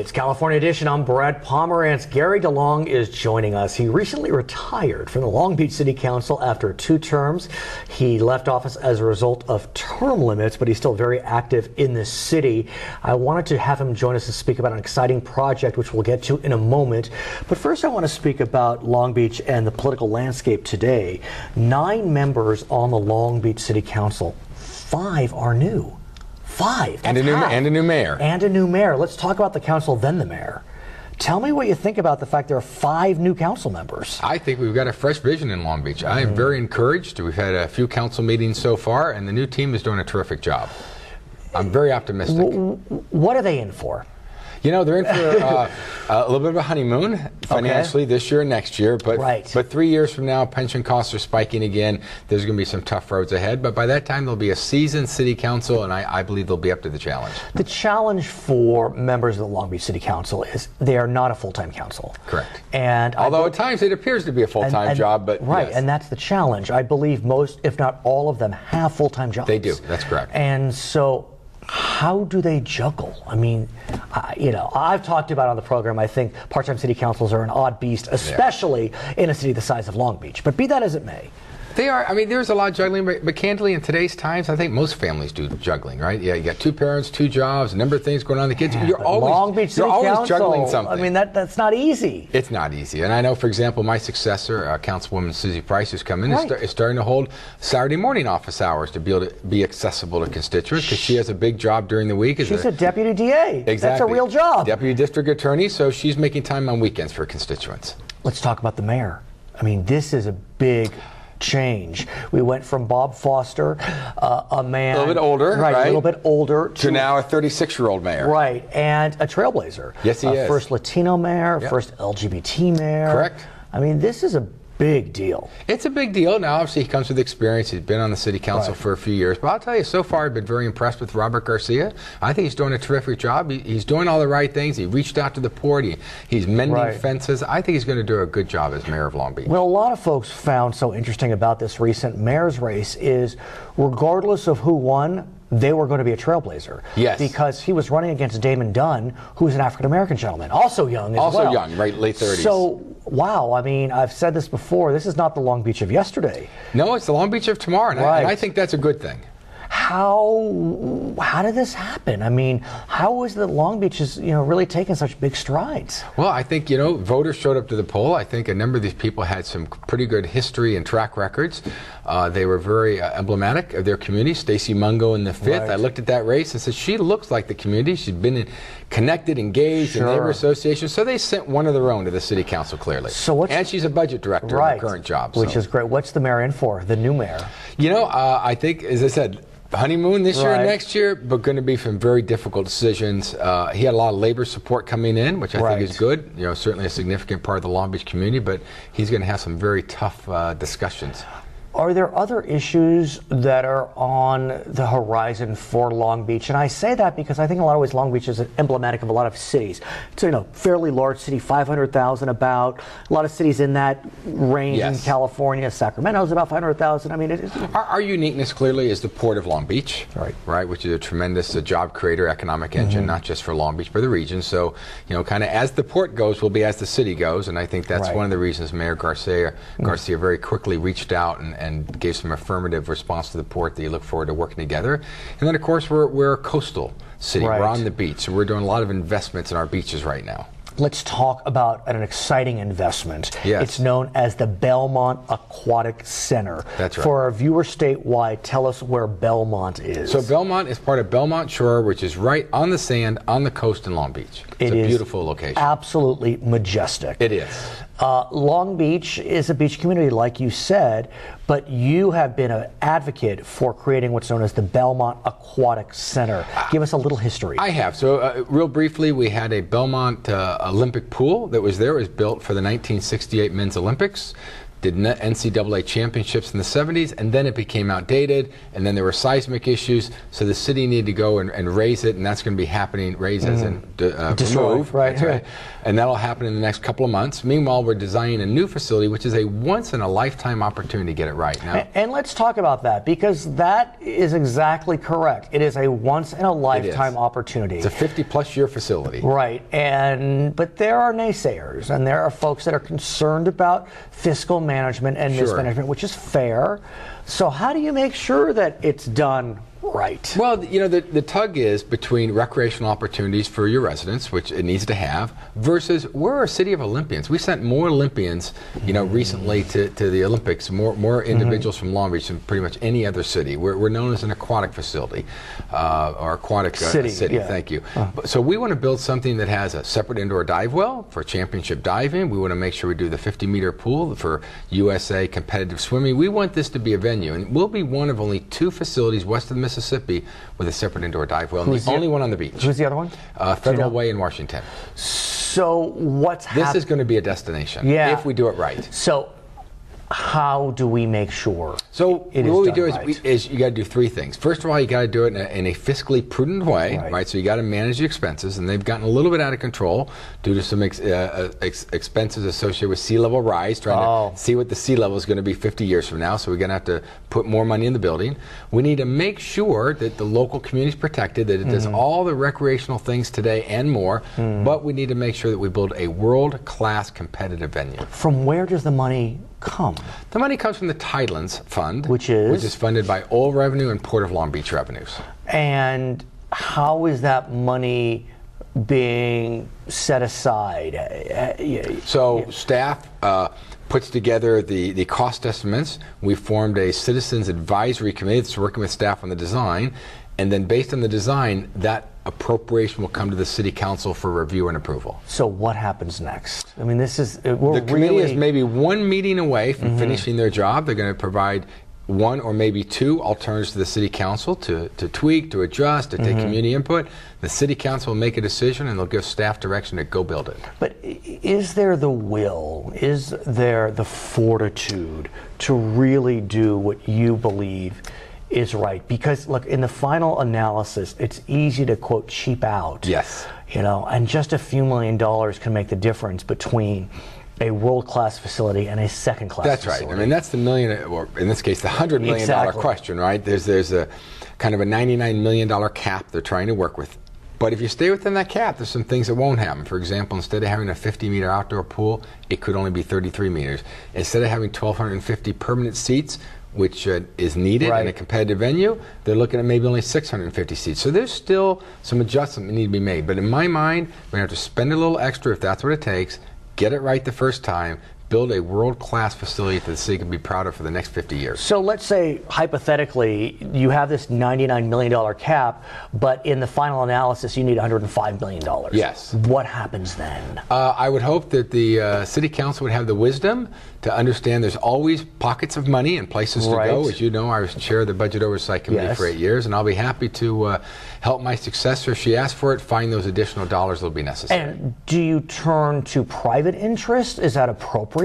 It's California Edition. I'm Brad Pomerance. Gary DeLong is joining us. He recently retired from the Long Beach City Council after 2 terms. He left office as a result of term limits, but he's still very active in this city. I wanted to have him join us to speak about an exciting project, which we'll get to in a moment. But first, I want to speak about Long Beach and the political landscape today. 9 members on the Long Beach City Council. 5 are new. 5. And a new mayor. And a new mayor. Let's talk about the council, then the mayor. Tell me what you think about the fact there are 5 new council members. I think we've got a fresh vision in Long Beach. I am very encouraged. We've had a few council meetings so far, and the new team is doing a terrific job. I'm very optimistic. What are they in for? You know, they're in for a little bit of a honeymoon financially this year and next year. But 3 years from now, pension costs are spiking again. There's going to be some tough roads ahead. But by that time, there'll be a seasoned city council, and I believe they'll be up to the challenge. The challenge for members of the Long Beach City Council is they are not a full-time council. Correct. And although at times it appears to be a full-time job, but yes. And that's the challenge. I believe most, if not all of them, have full-time jobs. They do. That's correct. And so, how do they juggle? I mean, you know, I've talked about on the program, I think part-time city councils are an odd beast, especially in a city the size of Long Beach. But be that as it may. They are. I mean, there's a lot of juggling, but candidly, in today's times, I think most families do juggling, right? Yeah, you got 2 parents, 2 jobs, a number of things going on. The kids, you're always juggling something. I mean, that's not easy. It's not easy. And I know, for example, my successor, Councilwoman Susie Price, who's come in, is starting to hold Saturday morning office hours to be able to be accessible to constituents, because she has a big job during the week. She's a deputy DA. Exactly. That's a real job. Deputy district attorney, so she's making time on weekends for constituents. Let's talk about the mayor. I mean, this is a big change. We went from Bob Foster, a man a little bit older, right? A little bit older, to now a 36-year-old mayor, right? And a trailblazer. Yes, he is. First Latino mayor, first LGBT mayor. Correct. I mean, this is a big deal. It's a big deal. Now, obviously, he comes with experience. He's been on the city council for a few years. But I'll tell you, so far, I've been very impressed with Robert Garcia. I think he's doing a terrific job. He's doing all the right things. He reached out to the port. He's mending fences. I think he's going to do a good job as mayor of Long Beach. Well, a lot of folks found so interesting about this recent mayor's race is, regardless of who won, they were going to be a trailblazer. Yes. Because he was running against Damon Dunn, who's an African-American gentleman, also young as well. Also young, right, late 30s. So, wow, I mean, I've said this before, this is not the Long Beach of yesterday. No, it's the Long Beach of tomorrow, and I think that's a good thing. How did this happen? I mean, how is it that Long Beach is, really taking such big strides? Well, I think, voters showed up to the poll. I think a number of these people had some pretty good history and track records. They were very emblematic of their community. Stacey Mungo in the 5th. I looked at that race and said, she looks like the community. She's been connected, engaged in neighbor associations. So they sent one of their own to the city council, clearly. And she's a budget director in her current job. Which is great. What's the mayor in for, the new mayor? I think, as I said, honeymoon this year and next year, but going to be some very difficult decisions. He had a lot of labor support coming in, which I think is good. Certainly a significant part of the Long Beach community, but he's going to have some very tough discussions. Are there other issues that are on the horizon for Long Beach? And I say that because I think in a lot of ways Long Beach is emblematic of a lot of cities. It's a fairly large city, 500,000 about. A lot of cities in that range in California. Sacramento's about 500,000. I mean, our uniqueness clearly is the Port of Long Beach, right, which is a tremendous job creator, economic engine, not just for Long Beach, but the region. So, kind of as the port goes, will be as the city goes. And I think that's one of the reasons Mayor Garcia very quickly reached out and gave some affirmative response to the port that you look forward to working together. And then, of course, we're a coastal city. We're on the beach, so we're doing a lot of investments in our beaches right now. Let's talk about an exciting investment. It's known as the Belmont Aquatic Center. That's right. For our viewers statewide, tell us where Belmont is. So Belmont is part of Belmont Shore, which is right on the sand, on the coast in Long Beach. It's a beautiful location. Absolutely majestic. It is. Long Beach is a beach community, like you said, but you have been an advocate for creating what's known as the Belmont Aquatic Center. Give us a little history. I have. So real briefly, we had a Belmont Olympic pool that was there. It was built for the 1968 Men's Olympics. did NCAA championships in the 70s, and then it became outdated, and then there were seismic issues, so the city needed to go and raise it, and that's going to be happening, raise as in remove. Right. And that'll happen in the next couple of months. Meanwhile, we're designing a new facility, which is a once-in-a-lifetime opportunity to get it right. Now, and let's talk about that, because that is exactly correct. It is a once-in-a-lifetime opportunity. It's a 50-plus year facility. Right, but there are naysayers, and there are folks that are concerned about fiscal management and mismanagement, which is fair. So how do you make sure that it's done right? Well, the tug is between recreational opportunities for your residents, which it needs to have, versus we're a city of Olympians. We sent more Olympians, recently to the Olympics, more individuals from Long Beach than pretty much any other city. We're known as an aquatic facility, or aquatic city. Thank you. So we want to build something that has a separate indoor dive well for championship diving. We want to make sure we do the 50-meter pool for USA competitive swimming. We want this to be a venue, and we'll be one of only 2 facilities west of the Mississippi with a separate indoor dive well, and the only one on the beach. Who's the other one? Federal Way in Washington. So what's happening? This is going to be a destination if we do it right. So how do we make sure? So what we do is you got to do 3 things. First of all, you got to do it in a fiscally prudent way, right? So you got to manage the expenses, and they've gotten a little bit out of control due to some expenses associated with sea level rise, trying to see what the sea level is going to be 50 years from now. So we're going to have to put more money in the building. We need to make sure that the local community is protected, that it does all the recreational things today and more, but we need to make sure that we build a world-class competitive venue. From where does the money come? The money comes from the Tidelands Fund, which is funded by oil revenue and Port of Long Beach revenues. And how is that money being set aside? So staff puts together the cost estimates. We formed a citizens advisory committee that's working with staff on the design, and then based on the design, that appropriation will come to the city council for review and approval. So what happens next? I mean, the committee is maybe 1 meeting away from finishing their job. They're going to provide 1 or maybe 2 alternatives to the city council to tweak, to adjust, to take community input. The city council will make a decision, and they'll give staff direction to go build it. But is there the will, is there the fortitude to really do what you believe is right? Because look, in the final analysis, it's easy to quote cheap out. Yes. And just a few $1 million can make the difference between a world-class facility and a second-class facility. That's right. I mean, that's the million, or in this case, the $100 million question, right? There's a kind of a $99 million cap they're trying to work with. But if you stay within that cap, there's some things that won't happen. For example, instead of having a 50-meter outdoor pool, it could only be 33 meters. Instead of having 1,250 permanent seats, which is needed in a competitive venue, they're looking at maybe only 650 seats. So there's still some adjustment that need to be made. But in my mind, we're going to have to spend a little extra if that's what it takes, get it right the first time, build a world-class facility that the city can be proud of for the next 50 years. So let's say, hypothetically, you have this $99 million cap, but in the final analysis, you need $105 million. Yes. What happens then? I would hope that the city council would have the wisdom to understand there's always pockets of money and places to go. As you know, I was chair of the Budget Oversight Committee for 8 years, and I'll be happy to help my successor, if she asks for it, find those additional dollars that will be necessary. And do you turn to private interest? Is that appropriate?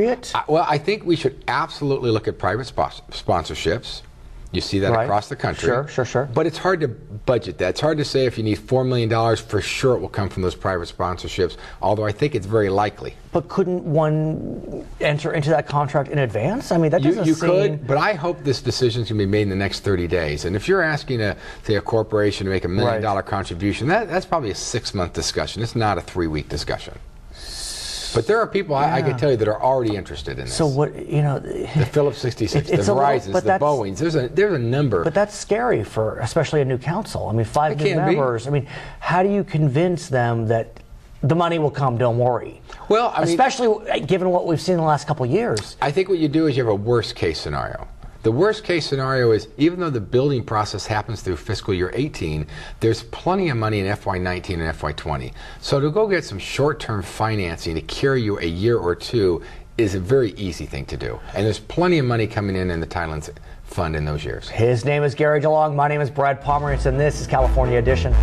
Well, I think we should absolutely look at private sponsorships. You see that across the country. Sure. But it's hard to budget that. It's hard to say if you need $4 million, for sure it will come from those private sponsorships, although I think it's very likely. But couldn't one enter into that contract in advance? I mean, that doesn't You seem... could, but I hope this decision is going to be made in the next 30 days. And if you're asking, say, a corporation to make a $1 million contribution, that's probably a 6-month discussion. It's not a 3-week discussion. But there are people, I can tell you, that are already interested in this. So what, the Phillips 66, the Verizons, the Boeings, there's a number. But that's scary for especially a new council. I mean, 5 new members. I mean, how do you convince them that the money will come, don't worry? Well, I mean, especially given what we've seen in the last couple of years. I think what you do is you have a worst case scenario. The worst case scenario is, even though the building process happens through fiscal year 18, there's plenty of money in FY19 and FY20. So to go get some short-term financing to carry you a year or 2 is a very easy thing to do. And there's plenty of money coming in the Tidelands Fund in those years. His name is Gary DeLong. My name is Brad Pomerance, and this is California Edition.